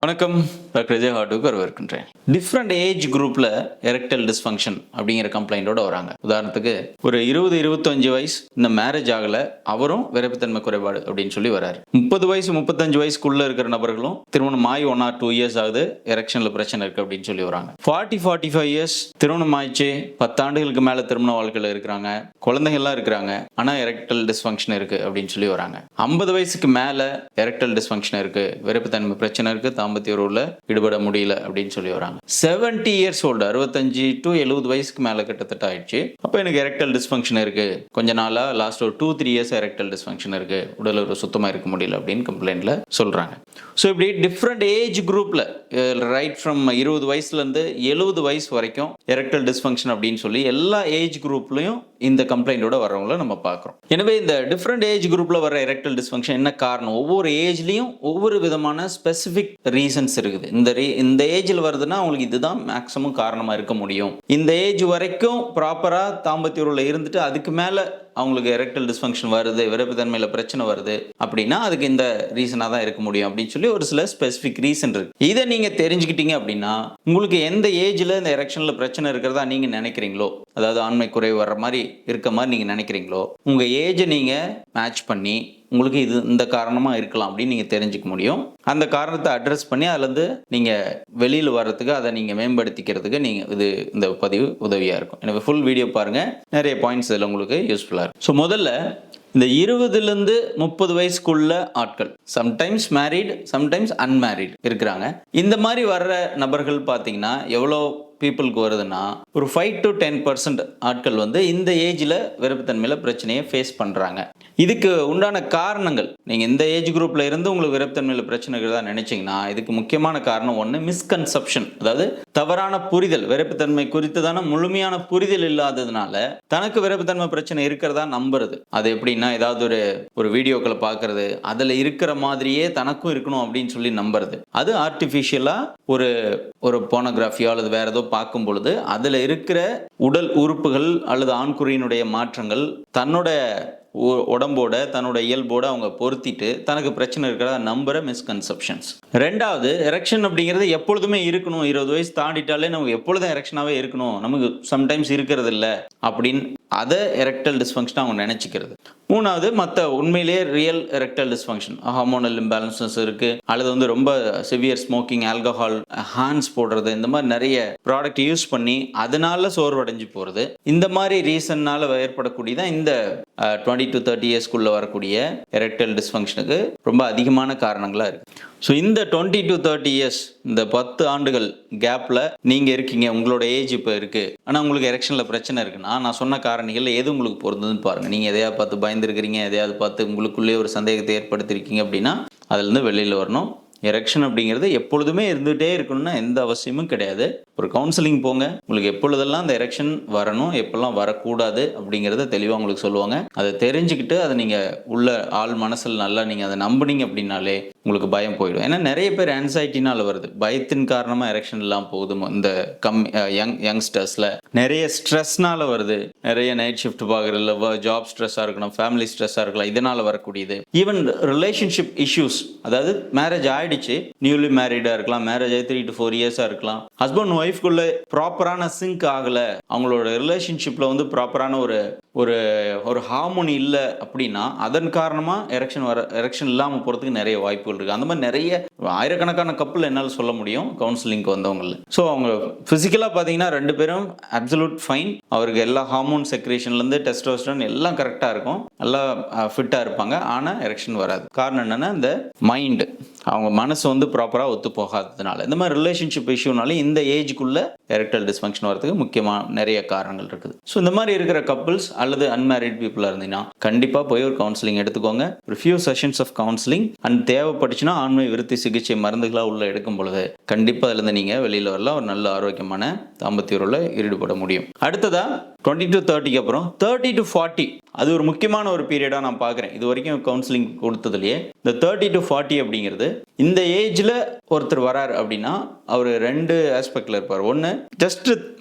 வணக்கம். டாக்டர் விஜய் ஹார்டுக்கு வரவேற்கின்றேன். Different age குரூப்ல எரெக்டைல் டிஸ்ஃபங்க்ஷன் அப்படிங்கிற கம்ப்ளைண்டோட வராங்க. உதாரணத்துக்கு ஒரு 20-25 வயசு, இந்த மேரேஜ் ஆகல, அவரும் விரைப்புத்தன்மை குறைபாடு அப்படின்னு சொல்லி வராரு. 30 வயசு 35 வயசுக்குள்ள இருக்கிற நபர்களும் திருமணம் ஆகி 1 or 2 இயர்ஸ் ஆகுது, எரெக்ஷன்ல பிரச்சனை இருக்கு அப்படின்னு சொல்லி வராங்க. 40-45 இயர்ஸ் திருமணம் ஆயிடுச்சு, 10 ஆண்டுகளுக்கு மேல திருமண வாழ்க்கையில இருக்கிறாங்க, குழந்தைகள்லாம் இருக்கிறாங்க, ஆனா எரெக்டைல் டிஸ்ஃபங்க்ஷன் இருக்கு அப்படின்னு சொல்லி வராங்க. 50 வயசுக்கு மேல எரெக்டைல் டிஸ்ஃபங்க்ஷன் இருக்கு, விரைப்புத்தன்மை பிரச்சனை இருக்கு, தாம்பத்திய உறவுல ஈடுபட முடியல அப்படின்னு சொல்லி வராங்க. 70 இயர்ஸ் ஓல்டு, 65 to 70 வயசுக்கு மேல கிட்டத்தட்ட ஆயிடுச்சு, அப்ப எனக்கு எரெக்டைல் டிஸ்ஃபங்க்ஷன் இருக்கு, கொஞ்ச நாளா லாஸ்ட் ஒரு 2-3 இயர்ஸ் எரெக்டைல் டிஸ்ஃபங்க்ஷன் இருக்கு, உடல் ஒரு சுத்தமா இருக்க முடியல அப்படின்னு கம்ப்ளைண்ட்ல சொல்றாங்க. ஸோ இப்படி டிஃப்ரெண்ட் ஏஜ் குரூப்ல ரைட் ஃப்ரம் 20 வயசுல இருந்து 70 வயசு வரைக்கும் எரெக்டைல் டிஸ்ஃபங்க்ஷன் அப்படின்னு சொல்லி எல்லா ஏஜ் குரூப்லயும் இந்த கம்ப்ளைண்டோட வரவங்களை நம்ம பார்க்குறோம். எனவே இந்த டிஃப்ரெண்ட் ஏஜ் குரூப்ல வர எரெக்டைல் டிஸ்ஃபங்க்ஷன் என்ன காரணம்? ஒவ்வொரு ஏஜ்லயும் ஒவ்வொரு விதமான ஸ்பெசிஃபிக் ரீசன்ஸ் இருக்குது. இந்த ஏஜில் வருதுன்னா அவங்களுக்கு இதுதான் மேக்ஸிமம் காரணமா இருக்க முடியும். இந்த ஏஜ் வரைக்கும் ப்ராப்பரா தாம்பத்திய உறவுல இருந்துட்டு அதுக்கு மேல அவங்களுக்கு எரெக்டைல் டிஸ்ஃபங்க்ஷன் வருது, விரைப்புத்தன்மையில பிரச்சனை வருது அப்படின்னா அதுக்கு இந்த ரீசனாக தான் இருக்க முடியும் அப்படின்னு சொல்லி ஒரு சில ஸ்பெசிஃபிக் ரீசன் இருக்கு. இதை நீங்க தெரிஞ்சுக்கிட்டீங்க அப்படின்னா உங்களுக்கு எந்த ஏஜ்ல இந்த எரெக்ஷன்ல பிரச்சனை இருக்கிறதா நீங்க நினைக்கிறீங்களோ, அதாவது ஆண்மை குறைவு வர்ற மாதிரி இருக்க மாதிரி நீங்க நினைக்கிறீங்களோ, உங்க ஏஜை நீங்க மேட்ச் பண்ணி உங்களுக்கு இது இந்த காரணமா இருக்கலாம் அப்படின்னு நீங்க தெரிஞ்சுக்க முடியும். அந்த காரணத்தை அட்ரஸ் பண்ணி அதுல இருந்து நீங்க வெளியில வர்றதுக்கு, அதை நீங்க மேம்படுத்திக்கிறதுக்கு நீங்க இந்த பதிவு உதவியா இருக்கும். எனவே ஃபுல் வீடியோ பாருங்க, நிறைய பாயிண்ட்ஸ் இதில் உங்களுக்கு யூஸ்ஃபுல்லா இருக்கும். ஸோ முதல்ல இந்த 20 30 வயசுக்குள்ள ஆட்கள், சம்டைம்ஸ் மேரிட் சம்டைம்ஸ் அன்மேரிட் இருக்கிறாங்க. இந்த மாதிரி வர்ற நபர்கள் பார்த்தீங்கன்னா எவ்வளோ பீப்புளுக்கு வருதுன்னா ஒரு 5 to 10% ஆட்கள் இந்த ஏஜில் விரைப்புத்தன்மையில் பிரச்சனையை ஃபேஸ் பண்ணுறாங்க. இதுக்கு உண்டான காரணங்கள், நீங்கள் இந்த ஏஜ் குரூப்பில் இருந்து உங்களுக்கு விரைப்புத்தன்மையில் பிரச்சனை இருக்கிறதா நினைச்சிங்கன்னா இதுக்கு முக்கியமான காரணம் ஒன்று மிஸ்கன்செப்ஷன், அதாவது தவறான புரிதல். விரைப்புத்தன்மை குறித்ததான முழுமையான புரிதல் இல்லாததுனால தனக்கு விரைப்புத்தன்மை பிரச்சனை இருக்கிறதா நம்புறது. அது எப்படின்னா ஏதாவது ஒரு வீடியோக்களை பார்க்கறது, அதில் இருக்கிற மாதிரியே தனக்கும் இருக்கணும் அப்படின்னு சொல்லி நம்புறது. அது ஆர்டிஃபிஷியலாக ஒரு போனோகிராஃபியோ அல்லது வேற ஏதோ பார்க்கும் பொழுது அதில் இருக்கிற உடல் உறுப்புகள் அல்லது ஆண்குறியினுடைய மாற்றங்கள் தன்னோட உடம்போட தன்னோட இயல்போட அவங்க பொருத்திட்டு தனக்கு பிரச்சனை இருக்கிறதா நம்புற மிஸ்கன்செப்ஷன்ஸ். ரெண்டாவது, எரெக்ஷன் அப்படிங்கிறது எப்பொழுதுமே இருக்கணும், 20 வயசு தாண்டிட்டாலே நமக்கு எப்பொழுதும் எரெக்ஷனாகவே இருக்கணும், நமக்கு சம்டைம்ஸ் இருக்கிறது இல்லை அப்படின்னு அதை எரெக்டைல் டிஸ்ஃபங்க்ஷன் அவங்க நினைச்சுக்கிறது. மூணாவது, மற்ற உண்மையிலேயே real erectile dysfunction, hormonal imbalances இருக்கு, அல்லது ரொம்ப சிவியர் ஸ்மோக்கிங், ஆல்கஹால், ஹான்ஸ் போடுறது, இந்த மாதிரி நிறைய ப்ராடக்ட் யூஸ் பண்ணி அதனால சோர்வடைஞ்சு போறது, இந்த மாதிரி ரீசன்னால ஏற்படக்கூடியதான் இந்த 20 to 30 இயர்ஸ்க்குள்ள வரக்கூடிய எரெக்டைல் டிஸ்ஃபங்க்ஷனுக்கு ரொம்ப அதிகமான காரணங்களா இருக்கு. ஸோ இந்த 20 to 30 இயர்ஸ், இந்த 10 ஆண்டுகள் கேப்ல நீங்க இருக்கீங்க, உங்களோட ஏஜ் இப்போ இருக்கு, ஆனால் உங்களுக்கு எரெக்ஷன்ல பிரச்சனை இருக்குன்னா நான் சொன்ன காரணிகள் எது உங்களுக்கு பொருந்ததுன்னு பாருங்க. நீங்க எதையாவது பார்த்து பயந்துருக்கிறீங்க, எதையாவது பார்த்து உங்களுக்குள்ளே ஒரு சந்தேகத்தை ஏற்படுத்திருக்கீங்க அப்படின்னா அதுல இருந்து வெளியில வரணும். எரெக்ஷன் அப்படிங்கிறது எப்பொழுதுமே இருந்துகிட்டே இருக்கணும்னா எந்த அவசியமும் கிடையாது. ஒரு கவுன்சிலிங் போங்க, உங்களுக்கு எப்பொழுதெல்லாம் அந்த எரெக்ஷன் வரணும், எப்பெல்லாம் வரக்கூடாது அப்படிங்கிறத தெளிவாக உங்களுக்கு சொல்லுவாங்க. அதை தெரிஞ்சுக்கிட்டு அதை நீங்கள் உள்ள ஆள் மனசில் நல்லா நீங்கள் அதை நம்பினீங்க அப்படின்னாலே உங்களுக்கு பயம் போயிடும். ஏன்னா நிறைய பேர் ஆன்சைட்டினால வருது, பயத்தின் காரணமாக எரெக்ஷன் இல்லாமல் போகுது. இந்த யங்ஸ்டர்ஸில் நிறைய ஸ்ட்ரெஸ்னால வருது, நிறைய நைட் ஷிஃப்ட் பார்க்குறதுல ஜாப் ஸ்ட்ரெஸ்ஸாக இருக்கணும், ஃபேமிலி ஸ்ட்ரெஸ்ஸாக இருக்கலாம், இதனால் வரக்கூடியது. ஈவன் ரிலேஷன்ஷிப் இஷ்யூஸ், அதாவது மேரேஜ் ஆயிடுச்சு, நியூலி மேரிடா இருக்கலாம், மேரேஜ் ஆகி 3 to 4 இயர்ஸா இருக்கலாம், ஹஸ்பண்ட் ஒய்ஃப்குள்ள ப்ராப்பரான சிங்க் ஆகல, அவங்களோட ரிலேஷன்ஷிப்ல ப்ராப்பரான ஒரு ஹார்மோனி இல்லை அப்படின்னா அதன் காரணமா எரெக்ஷன் இல்லாமல் போறதுக்கு நிறைய வாய்ப்புகள் இருக்கு. அந்த மாதிரி நிறைய ஆயிரக்கணக்கான கப்பல் என்னால் சொல்ல முடியும் கவுன்சிலிங்க்கு வந்தவங்கள. ஸோ அவங்க பிசிக்கலா பார்த்தீங்கன்னா 2 பேரும் அப்சல்யூட் ஃபைன், அவருக்கு எல்லா ஹார்மோன் செக்ரேஷன்லேருந்து டெஸ்டோஸ்டரோன் எல்லாம் கரெக்டாக இருக்கும், நல்லா ஃபிட்டாக இருப்பாங்க, ஆனால் எரெக்ஷன் வராது. காரணம் என்னன்னா இந்த மைண்டு, அவங்க மனசு ப்ராப்பராக ஒத்து போகாததுனால. இந்த மாதிரி ரிலேஷன்ஷிப் இஷ்யூனாலே இந்த ஏஜுக்குள்ள எரெக்டைல் டிஸ்ஃபங்க்ஷன் வரதுக்கு முக்கியமாக நிறைய காரணங்கள் இருக்குது. ஸோ இந்த மாதிரி இருக்கிற கப்பிள்ஸ் அல்லது அன்மேரிட் பீப்புளாக இருந்தீங்கன்னா கண்டிப்பாக போய் ஒரு கவுன்சிலிங் எடுத்துக்கோங்க. ஒரு few sessions of counselling and தேவைப்பட்டுச்சுன்னா ஆண்மை விருத்தி சிகிச்சை மருந்துகளாக உள்ள எடுக்கும் பொழுது கண்டிப்பாக அதுலேருந்து நீங்கள் வெளியில் வரலாம், ஒரு நல்ல ஆரோக்கியமான தாம்பத்திய உறவுல ஈடுபட முடியும். அடுத்ததா 20 to 30க்கு அப்புறம் 30 to 40, அது ஒரு முக்கியமான ஒரு பீரியடா நான் பார்க்குறேன். இது வரைக்கும் கவுன்சிலிங் கொடுத்ததுலேயே இந்த 30 to 40 அப்படிங்கிறது, இந்த ஏஜ்ல ஒருத்தர் வராரு அப்படின்னா அவர் 2 ஆஸ்பெக்ட்ல இருப்பார். ஒன்று ஜஸ்ட்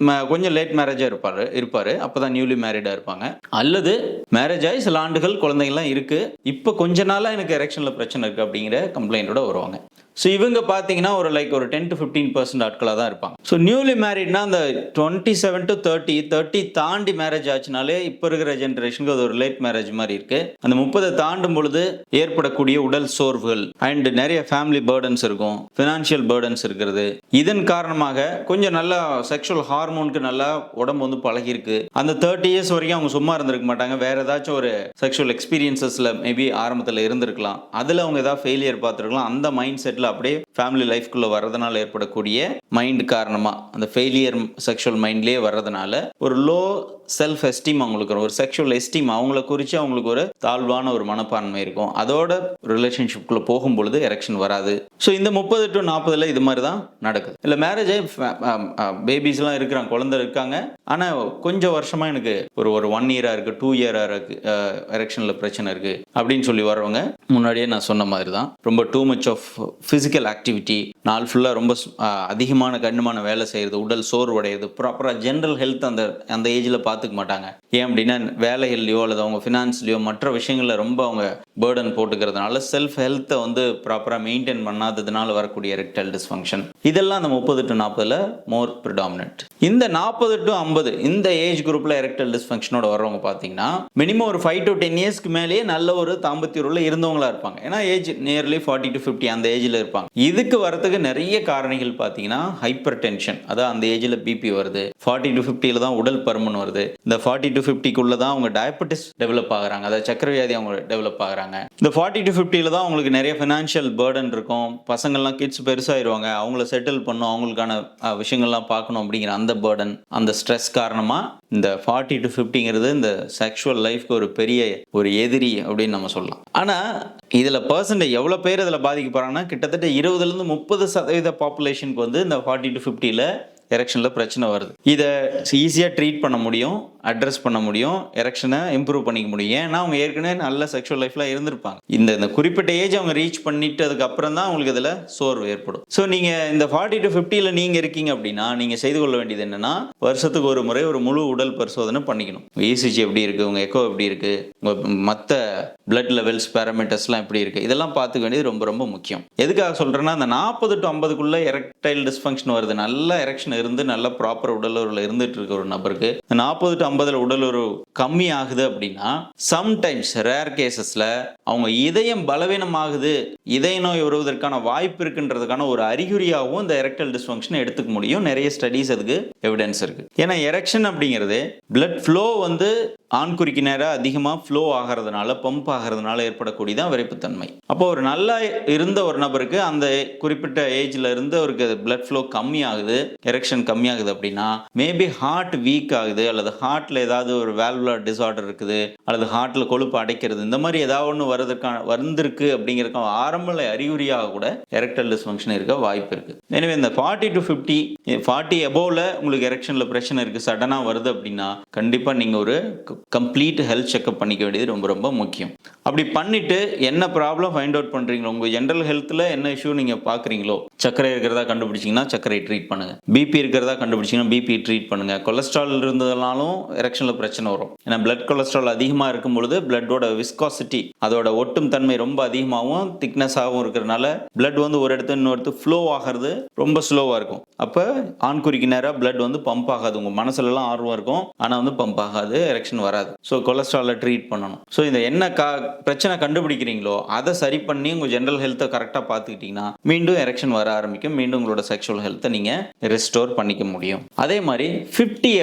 கொஞ்சம் லேட் மேரேஜா இருப்பாரு, அப்பதான் நியூலி மேரிடா இருப்பாங்க, அல்லது மேரேஜ் ஆகி சில ஆண்டுகள் குழந்தைங்கள்லாம் இருக்கு, இப்போ கொஞ்ச நாளா எனக்கு எரெக்ஷன்ல பிரச்சனை இருக்கு அப்படிங்கிற கம்ப்ளைண்டோட வருவாங்க. ஸோ இவங்க பார்த்தீங்கன்னா ஒரு 10 to 15% ஆட்களாக தான் இருப்பாங்க. ஸோ நியூலி மேரிட்னா அந்த 27 to 30 தாண்டி மேரேஜ் ஆச்சுனாலே இப்போ இருக்கிற ஜென்ரேஷனுக்கு அது ஒரு லேட் மேரேஜ் மாதிரி இருக்கு. அந்த 30 தாண்டும் பொழுது ஏற்படக்கூடிய உடல் சோர்வுகள் அண்ட் நிறைய ஃபேமிலி பேர்டன்ஸ் இருக்கும், ஃபினான்ஷியல் பேர்டன்ஸ் இருக்கிறது. இதன் காரணமாக கொஞ்சம் நல்லா செக்ஷுவல் ஹார்மோனுக்கு நல்லா உடம்பு வந்து பழகிருக்கு. அந்த 30 இயர்ஸ் வரைக்கும் அவங்க சும்மா இருந்திருக்க மாட்டாங்க, வேற ஏதாச்சும் ஒரு செக்ஷுவல் எக்ஸ்பீரியன்சஸ்ல மேபி ஆரம்பத்தில் இருந்திருக்கலாம், அதில் அவங்க ஏதாவது ஃபெயிலியர் பார்த்துருக்கலாம். அந்த மைண்ட் செட்டில் அப்படியே ஃபேமிலி லைஃப்குள்ளே வர்றதுனால ஏற்படக்கூடிய மைண்ட் காரணமாக அந்த ஃபெயிலியர் செக்ஷுவல் மைண்ட்லேயே வர்றதுனால ஒரு லோ செல்ஃப் எஸ்டீம் அவங்களுக்கு, ஒரு செக்ஷுவல் எஸ்டீம் அவங்கள குறித்து அவங்களுக்கு ஒரு தாழ்வான ஒரு மனப்பான்மை இருக்கும். அதோட ரிலேஷன்ஷிப்குள்ளே போகும்பொழுது எரெக்ஷன் வராது. ஸோ இந்த 30 to 40 இது மாதிரி தான் நடக்குது. இல்லை மேரேஜ் ஆகி பேபிஸ்லாம் இருக்கிறாங்க, குழந்தை இருக்காங்க, ஆனால் கொஞ்சம் வருஷமாக எனக்கு ஒரு 1 இயராக இருக்குது, 2 இயராக இருக்குது, எரெக்ஷனில் பிரச்சனை இருக்குது அப்படின்னு சொல்லி வர்றவங்க முன்னாடியே நான் சொன்ன மாதிரி தான் ரொம்ப too much of physical activity, நாள் ஃபுல்லாக ரொம்ப அதிகமான கடினமான வேலை செய்கிறது, உடல் சோர்வடைகிறது, ப்ராப்பராக ஜென்ரல் ஹெல்த் அந்த ஏஜில் பார்த்துக்க மாட்டாங்க. ஏன் அப்படின்னா வேலைகள்லையோ அல்லது அவங்க ஃபினான்ஸ்லையோ மற்ற விஷயங்களில் ரொம்ப அவங்க பேர்டன் போட்டுக்கிறதுனால செல்ஃப் ஹெல்த்தை வந்து ப்ராப்பராக மெயின்டைன் பண்ணாததுனால வரக்கூடிய எரெக்டைல் டிஸ்ஃபங்க்ஷன், இதெல்லாம் அந்த 30 to 40 மோர் ப்ரிடாமினன்ட். இந்த 40 to 50 இந்த ஏஜ் குரூப்பில் எரெக்டைல் டிஸ்ஃபங்க்ஷனோட வரவங்க பார்த்தீங்கன்னா மினிமம் ஒரு 5 to 10 இயர்ஸ்க்கு மேலேயே நல்ல ஒரு தாம்பத்திய உறவில் இருந்தவங்களா இருப்பாங்க. ஏன்னா ஏஜ் நியர்லி 40 to 50 அந்த ஏஜில் இருப்பாங்க. இதுக்கு வரத்துக்கு நிறைய காரணிகள் பார்த்தீங்கன்னா ஹைப்பர் டென்ஷன், அதான் அந்த ஏஜில் பிபி வருது, 40 to 50 தான் உடல் பருமன் வருது, இந்த 40 to 50 தான் அவங்க டயபெட்டிஸ் டெவலப் ஆகுறாங்க, அதாவது சக்கரை வியாதி அவங்க டெவலப் ஆகுறாங்க. இந்த 40 to 50 தான் அவங்களுக்கு நிறைய ஃபினான்ஷியல் பேர்டன் இருக்கும், பசங்கள்லாம் கிட்ஸ் பெருசாயிருவாங்க, அவங்கள செட்டில் பண்ணும், அவங்களுக்கான விஷயங்கள்லாம் பார்க்கணும் அப்படிங்கிற அந்த பேர்டன், அந்த ஸ்ட்ரெஸ் காரணமாக இந்த 40 to 50 இந்த செக்ஷுவல் லைஃப்க்கு ஒரு பெரிய ஒரு எதிரி அப்படின்னு நம்ம சொல்லலாம். ஆனால் இதில் பர்சன்டேஜ் எவ்வளோ பேர் இதில் பாதிக்கப்படுறாங்கன்னா கிட்டத்தட்ட 20-30% பாப்புலேஷனுக்கு வந்து இந்த 40 to 50 எரெக்ஷனில் பிரச்சனை வருது. இதை ஈஸியாக ட்ரீட் பண்ண முடியும், அட்ரஸ் பண்ண முடியும், எரெக்ஷனை இம்ப்ரூவ் பண்ணிக்க முடியும். ஏன்னா அவங்க ஏற்கனவே நல்ல செக்ஷுவல் லைஃப்ல இருந்திருப்பாங்க. இந்த குறிப்பிட்ட ஏஜ் அவங்க ரீச் பண்ணிட்டு அதுக்கப்புறம் தான் அவங்களுக்கு இதில் சோர்வு ஏற்படும். ஸோ நீங்கள் இந்த 40 to 50 நீங்கள் இருக்கீங்க அப்படின்னா நீங்கள் செய்து கொள்ள வேண்டியது என்னன்னா, வருஷத்துக்கு ஒரு முறை ஒரு முழு உடல் பரிசோதனை பண்ணிக்கணும். ECG எப்படி இருக்குது, உங்கள் எக்கோ எப்படி இருக்குது, உங்கள் மற்ற பிளட் லெவல்ஸ் பேராமீட்டர்ஸ்லாம் எப்படி இருக்குது, இதெல்லாம் பார்த்துக்க வேண்டியது ரொம்ப ரொம்ப முக்கியம். எதுக்காக சொல்கிறேன்னா, அந்த 40 to 50 எரெக்டைல் டிஸ்ஃபங்க்ஷன் வருது, நல்ல எரெக்ஷன் இருந்து நல்ல ப்ராப்பர் உடல் உறவுல இருந்துட்டு இருக்க ஒரு நபருக்கு 40 to 50 உடல் உறவு கம்மி ஆகுது அப்படின்னா சம்டைம்ஸ் ரேர் கேசஸ்ல அவங்க இதயம் பலவீனமாகுது, இதய நோய் வருவதற்கான வாய்ப்பு இருக்குன்றதுக்கான ஒரு அறிகுறியாகவும் இந்த எரெக்டைல் டிஸ்ஃபங்க்ஷனை எடுத்துக்க முடியும். நிறைய ஸ்டடீஸ் அதுக்கு எவிடன்ஸ் இருக்கு. ஏன்னா எரெக்ஷன் அப்படிங்கிறது பிளட் ஃப்ளோ வந்து ஆண்குறிக்கு நேராக அதிகமாக ஃப்ளோ ஆகிறதுனால, பம்ப் ஆகிறதுனால ஏற்படக்கூடியதான் விரைப்புத்தன்மை. அப்போ ஒரு நல்லா இருந்த ஒரு நபருக்கு அந்த குறிப்பிட்ட ஏஜ்ல இருந்து அவருக்கு பிளட் ஃப்ளோ கம்மி ஆகுது, எரெக்ஷன் கம்மியாகுது அப்படின்னா மேபி ஹார்ட் வீக் ஆகுது, அல்லது ஹார்ட்ல ஏதாவது ஒரு வால்வுலர் டிசார்டர் இருக்குது, அல்லது ஹார்ட்ல கொழுப்பு அடைக்கிறது, இந்த மாதிரி ஏதாவது ஒன்று வந்திருக்கு அப்படிங்கிறதுக்கு ஆரம்ப அறிகுறியாக கூட எரெக்டைல் டிஸ்ஃபங்க்ஷன் இருக்க வாய்ப்பு இருக்கு. எனவே இந்த 40 to 50 40 எபோவ்ல உங்களுக்கு எரெக்ஷன்ல பிரச்சனை இருக்கு, சடனா வருது அப்படின்னா கண்டிப்பா நீங்க ஒரு கம்ப்ளீட் ஹெல்த் செக்அப் பண்ணிக்க வேண்டியது ரொம்ப ரொம்ப முக்கியம். அப்படி பண்ணிட்டு என்ன ப்ராப்ளம் ஃபைண்ட் அவுட் பண்றீங்களோ, உங்க ஜெனரல் ஹெல்த்ல என்ன இஷ்யூ நீங்க பாக்குறீங்களோ, சர்க்கரை இருக்கிறதா கண்டுபிடிச்சீங்கன்னா சர்க்கரை ட்ரீட் பண்ணுங்க, பிபி இருக்கிறதா கண்டுபிடிச்சீங்கன்னா பிபி ட்ரீட் பண்ணுங்க, கொலஸ்ட்ரால் இருந்ததுனாலும் எரெக்ஷன்ல பிரச்சனை வரும். ஏன்னா பிளட் கொலஸ்ட்ரால் அதிகமாக இருக்கும் பொழுது பிளட்டோட விஸ்காசிட்டி, அதோட ஒட்டும் தன்மை ரொம்ப அதிகமாகவும் திக்னஸாகவும் இருக்கிறதுனால பிளட் வந்து ஒரு இடத்துல இன்னொரு ஃப்ளோ ஆகிறது ரொம்ப ஸ்லோவாக இருக்கும். அப்போ ஆண்குறிக்கு நேராக பிளட் வந்து பம்ப் ஆகாது, உங்கள் மனசுலலாம் ஆர்வம் இருக்கும் ஆனால் வந்து பம்ப் ஆகாது, எரெக்ஷன் வராது. ஸோ கொலஸ்ட்ராலை ட்ரீட் பண்ணணும். ஸோ இந்த என்ன பிரச்சனை கண்டுபிடிக்கிறீங்களோ அதை சரி பண்ணி உங்கள் ஜெனரல் ஹெல்த்தை கரெக்டாக பார்த்துக்கிட்டிங்கன்னா மீண்டும் எரெக்ஷன் வர ஆரம்பிக்கும், மீண்டும் உங்களோட செக்ஷுவல் ஹெல்த்தை நீங்கள் ரெஸ்டோர் பண்ணிக்க முடியும். அதே மாதிரி 50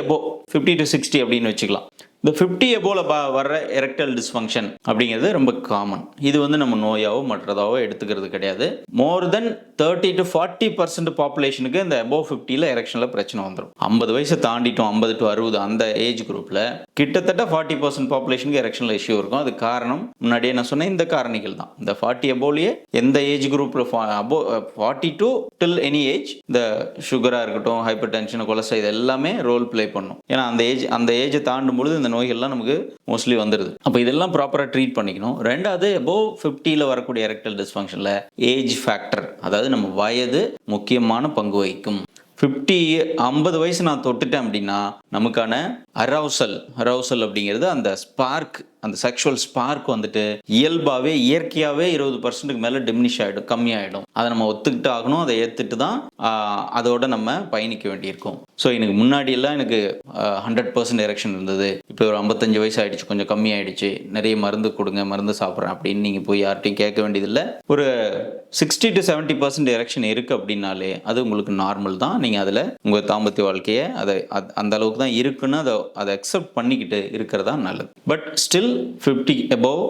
to 60 அப்படின்னு வச்சுக்கலாம். இந்த 50 எபோல வர்ற எரெக்டைல் டிஸ்ஃபங்க்ஷன் அப்படிங்கிறது ரொம்ப காமன். இது வந்து நம்ம நோயாவோ மற்றதாவோ எடுத்துக்கிறது கிடையாது. மோர் தென் 30 to 40% பாப்புலேஷனுக்கு இந்த அபோவ் 50 எரெக்ஷன்ல பிரச்சனை வந்துடும். 50 வயசு தாண்டிட்டோம், 50 to 60 அந்த ஏஜ் குரூப்ல கிட்டத்தட்ட 40% பாப்புலேஷனுக்கு எரெக்ஷன்ல இஷ்யூ இருக்கும். அது காரணம் முன்னாடியே நான் சொன்ன இந்த காரணிகள் தான். இந்த 40 எபோலயே எந்த ஏஜ் குரூப்ல 42 till எனி ஏஜ் இந்த சுகரா இருக்கட்டும், ஹைப்பர் டென்ஷன், கொலஸ்ட்ரால், இது எல்லாமே ரோல் பிளே பண்ணும். ஏன்னா அந்த ஏஜை தாண்டும் பொழுது இந்த நோய்கள்லாம் நமக்கு மோஸ்ட்லி வந்துடுது. அப்போ இதெல்லாம் ப்ராப்பராக ட்ரீட் பண்ணிக்கணும். ரெண்டாவது, அபோவ் 50 வரக்கூடிய எரெக்டைல் டிஸ்ஃபங்க்ஷனில் ஏஜ் ஃபேக்டர், அதாவது நம்ம வயது முக்கியமான பங்கு வகிக்கும். 50 வயசு நான் தொட்டுட்டேன் அப்படின்னா நமக்கான அரௌசல் அப்படிங்கிறது அந்த ஸ்பார்க் அந்த செக்ஷுவல் ஸ்பார்க் வந்துட்டு இயல்பாகவே இயற்கையாகவே 20%க்கு மேலே டிமினிஷ் ஆகிடும், கம்மியாகிடும். அதை நம்ம ஒத்துக்கிட்டு ஆகணும், அதை ஏற்றுட்டு தான் அதோட நம்ம பயணிக்க வேண்டியிருக்கும். ஸோ எனக்கு முன்னாடியெல்லாம் எனக்கு 100% எரெக்ஷன் இருந்தது, இப்போ ஒரு 55 வயசு ஆகிடுச்சு, கொஞ்சம் கம்மியாயிடுச்சு, நிறைய மருந்து கொடுங்க, மருந்து சாப்பிட்றேன் அப்படின்னு நீங்கள் போய் யார்ட்டையும் கேட்க வேண்டியதில்லை. ஒரு 60 to 70% எரெக்ஷன் இருக்குது அப்படின்னாலே அது உங்களுக்கு நார்மல் தான். நீங்கள் அதில் உங்கள் தாம்பத்திய வாழ்க்கையை அந்த அளவுக்கு தான் இருக்குன்னு அதை அக்செப்ட் பண்ணிக்கிட்டு இருக்கிறதா நல்லது. பட் ஸ்டில் 50 above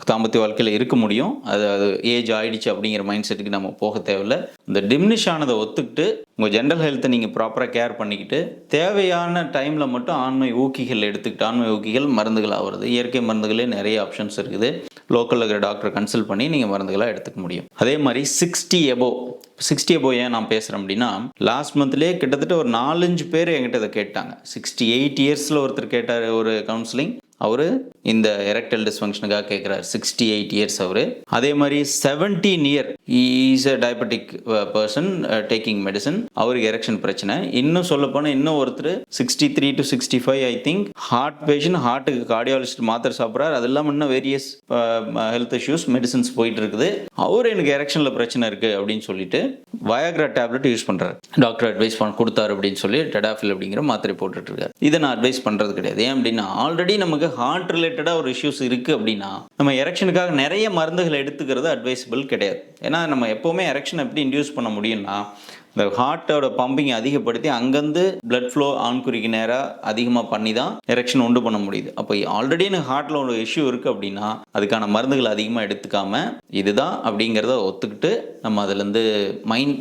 தாம்பத்திய வாழ்க்கையில் இருக்க முடியும். அது ஏஜ் ஆயிடுச்சு அப்படிங்கிற மைண்ட் செட்டுக்கு நம்ம போக தேவையில்லை. இந்த டிமினிஷ் ஆனதை ஒத்துக்கிட்டு உங்கள் ஜென்ரல் ஹெல்த்தை நீங்கள் ப்ராப்பராக கேர் பண்ணிக்கிட்டு தேவையான டைமில் மட்டும் ஆண்மை ஊக்கிகள் எடுத்துக்கிட்டு, ஆண்மை ஊக்கிகள் மருந்துகள் ஆகிறது, இயற்கை மருந்துகளே நிறைய ஆப்ஷன்ஸ் இருக்குது. லோக்கலில் இருக்கிற டாக்டரை கன்சல்ட் பண்ணி நீங்கள் மருந்துகளாக எடுத்துக்க முடியும். அதே மாதிரி 60 above ஏன் நான் பேசுகிறேன் அப்படின்னா, லாஸ்ட் மந்த்லேயே கிட்டத்தட்ட ஒரு 4-5 பேர் என்கிட்ட இதை கேட்டாங்க. 68 இயர்ஸில் ஒருத்தர் கேட்டார் ஒரு கவுன்சிலிங். அவர் இந்த எரெக்டைல் டிஸ்ஃபங்க்ஷனுக்காக கேட்குறாரு. 68 இயர்ஸ் அவர். அதே மாதிரி 17 year is a diabetic person taking medicine. அவருக்கு எரெக்ஷன் பிரச்சனை. இன்னும் சொல்ல போனால் இன்னும் ஒருத்தர் 63 to 65 I think heart patient, ஹார்ட்டுக்கு கார்டியாலஜிஸ்ட் மாத்திரை சாப்பிட்றாரு. அது இல்லாமல் இன்னும் வேரியஸ் ஹெல்த் இஷ்யூஸ் மெடிசன்ஸ் போயிட்டு இருக்குது. அவர் எனக்கு எரெக்ஷனில் பிரச்சனை இருக்குது அப்படின்னு சொல்லிட்டு வயாக்ரா டேப்லெட் யூஸ் பண்ணுறாரு. டாக்டர் அட்வைஸ் கொடுத்தாரு அப்படின்னு சொல்லி டெடாஃபில் அப்படிங்கிற மாத்திரை போட்டுட்டு இருக்காரு. இதை நான் அட்வைஸ் பண்ணுறது கிடையாது. ஏன் அப்படின்னா ஆல்ரெடி நமக்கு ஹார்ட் ரிலேட்டடாக ஒரு இஷ்யூஸ் இருக்குது அப்படின்னா நம்ம எரெக்ஷனுக்காக நிறைய மருந்துகள் எடுத்துக்கிறது அட்வைசபிள் கிடையாது. ஏன்னா நம்ம எப்போவுமே எரெக்ஷன் எப்படி இன்டியூஸ் பண்ண முடியும்னா, இந்த ஹார்ட்டோட பம்பிங் அதிகப்படுத்தி அங்கேருந்து பிளட் ஃப்ளோ ஆண்குறிக்கு நேராக அதிகமாக பண்ணி தான் எரெக்ஷன் உண்டு பண்ண முடியுது. அப்போ ஆல்ரெடி எனக்கு ஹார்ட்டில் ஒரு இஷ்யூ இருக்குது அப்படின்னா அதுக்கான மருந்துகள் அதிகமாக எடுத்துக்காம இதுதான் அப்படிங்கிறத ஒத்துக்கிட்டு நம்ம அதுலேருந்து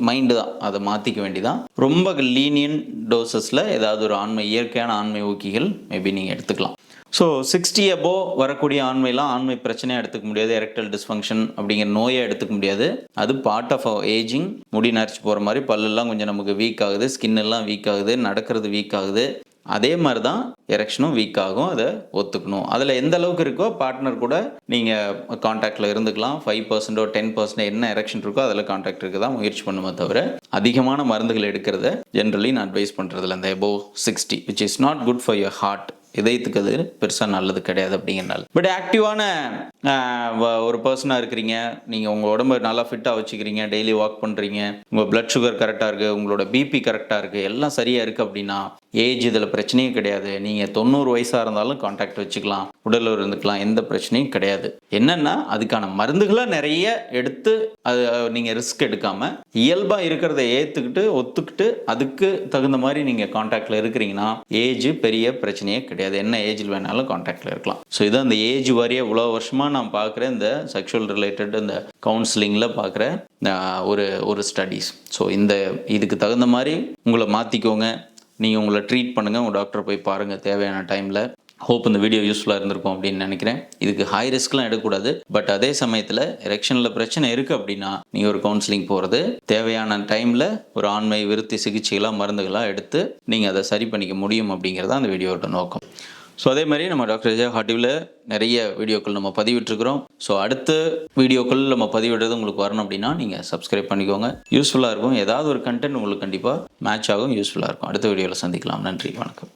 மைண்டு தான் அதை மாற்றிக்க வேண்டியதான். ரொம்ப லீனியன் டோசஸில் ஏதாவது ஒரு இயற்கையான ஆண்மை ஊக்கிகள் மேபி நீங்கள் எடுத்துக்கலாம். ஸோ 60 above வரக்கூடிய ஆண்மை பிரச்சனையாக எடுத்துக்க முடியாது. எரெக்டல் டிஸ்ஃபங்க்ஷன் அப்படிங்கிற நோயை எடுத்துக்க முடியாது. அது பார்ட் ஆஃப் ஏஜிங். முடி நரைச்சி போகிற மாதிரி பல்லெல்லாம் கொஞ்சம் நமக்கு வீக் ஆகுது, ஸ்கின் எல்லாம் வீக் ஆகுது, நடக்கிறது வீக் ஆகுது. அதே மாதிரி தான் எரெக்ஷனும் வீக் ஆகும். அதை ஒத்துக்கணும். அதில் எந்த அளவுக்கு இருக்கோ பார்ட்னர் கூட நீங்கள் கான்டாக்டில் இருந்துக்கலாம். 5% 10% என்ன எரெக்ஷன் இருக்கோ அதில் கான்டாக்ட் இருக்க தான் முயற்சி பண்ணுமே தவிர அதிகமான மருந்துகள் எடுக்கிறத ஜென்ரலி நான் அட்வைஸ் பண்ணுறதில்ல. அந்த above 60 which is not good for your heart. இதயத்துக்கு அது பெருசாக நல்லது கிடையாது அப்படிங்கிறனால. பட் ஆக்டிவான ஒரு பர்சனாக இருக்கிறீங்க, நீங்கள் உங்கள் உடம்பை நல்லா ஃபிட்டாக வச்சுக்கிறீங்க, டெய்லி வாக் பண்ணுறீங்க, உங்கள் பிளட் சுகர் கரெக்டாக இருக்குது, உங்களோட பிபி கரெக்டாக இருக்குது, எல்லாம் சரியாக இருக்குது அப்படின்னா ஏஜ் இதில் பிரச்சனையே கிடையாது. நீங்கள் 90 வயசாக இருந்தாலும் கான்டாக்ட் வச்சுக்கலாம், உடலில் இருந்துக்கலாம், எந்த பிரச்சனையும் கிடையாது. என்னென்னா அதுக்கான மருந்துகளாக நிறைய எடுத்து அது நீங்கள் ரிஸ்க் எடுக்காமல் இயல்பாக இருக்கிறத ஏற்றுக்கிட்டு ஒத்துக்கிட்டு அதுக்கு தகுந்த மாதிரி நீங்கள் கான்டாக்டில் இருக்கிறீங்கன்னா ஏஜ் பெரிய பிரச்சனையே கிடையாது. என்ன ஏஜில் வேணாலும் கான்டாக்டில் இருக்கலாம். ஸோ இதான் அந்த ஏஜ் வாரியாக இவ்வளோ வருஷமாக நான் பார்க்குறேன் இந்த செக்ஷுவல் ரிலேட்டட் இந்த கவுன்சிலிங்கில் பார்க்குற ஒரு ஸ்டடீஸ். ஸோ இதுக்கு தகுந்த மாதிரி உங்களை மாற்றிக்கோங்க. நீங்கள் உங்களை ட்ரீட் பண்ணுங்கள், உங்கள் டாக்டரை போய் பாருங்கள் தேவையான டைமில். ஹோப் இந்த வீடியோ யூஸ்ஃபுல்லாக இருந்திருக்கும் அப்படின்னு நினைக்கிறேன். இதுக்கு ஹை ரிஸ்க்லாம் எடுக்கக்கூடாது. பட் அதே சமயத்தில் எரெக்ஷனில் பிரச்சனை இருக்குது அப்படின்னா நீங்கள் ஒரு கவுன்சிலிங் போகிறது, தேவையான டைமில் ஒரு ஆண்மை விருத்தி சிகிச்சைகளாக மருந்துகளாக எடுத்து நீங்கள் அதை சரி பண்ணிக்க முடியும் அப்படிங்கிறது அந்த வீடியோவோட நோக்கம். ஸோ அதே மாதிரி நம்ம டாக்டர் எஜா ஹார்டிவில் நிறைய வீடியோக்கள் நம்ம பதிவிட்டுருக்குறோம். ஸோ அடுத்த வீடியோக்கள் நம்ம பதிவிடுறது உங்களுக்கு வரணும் அப்படின்னா நீங்கள் சப்ஸ்கிரைப் பண்ணிக்கோங்க. யூஸ்ஃபுல்லாக இருக்கும். ஏதாவது ஒரு கண்டென்ட் உங்களுக்கு கண்டிப்பாக மேட்ச் ஆகும், யூஸ்ஃபுல்லாக இருக்கும். அடுத்த வீடியோவில் சந்திக்கலாம். நன்றி, வணக்கம்.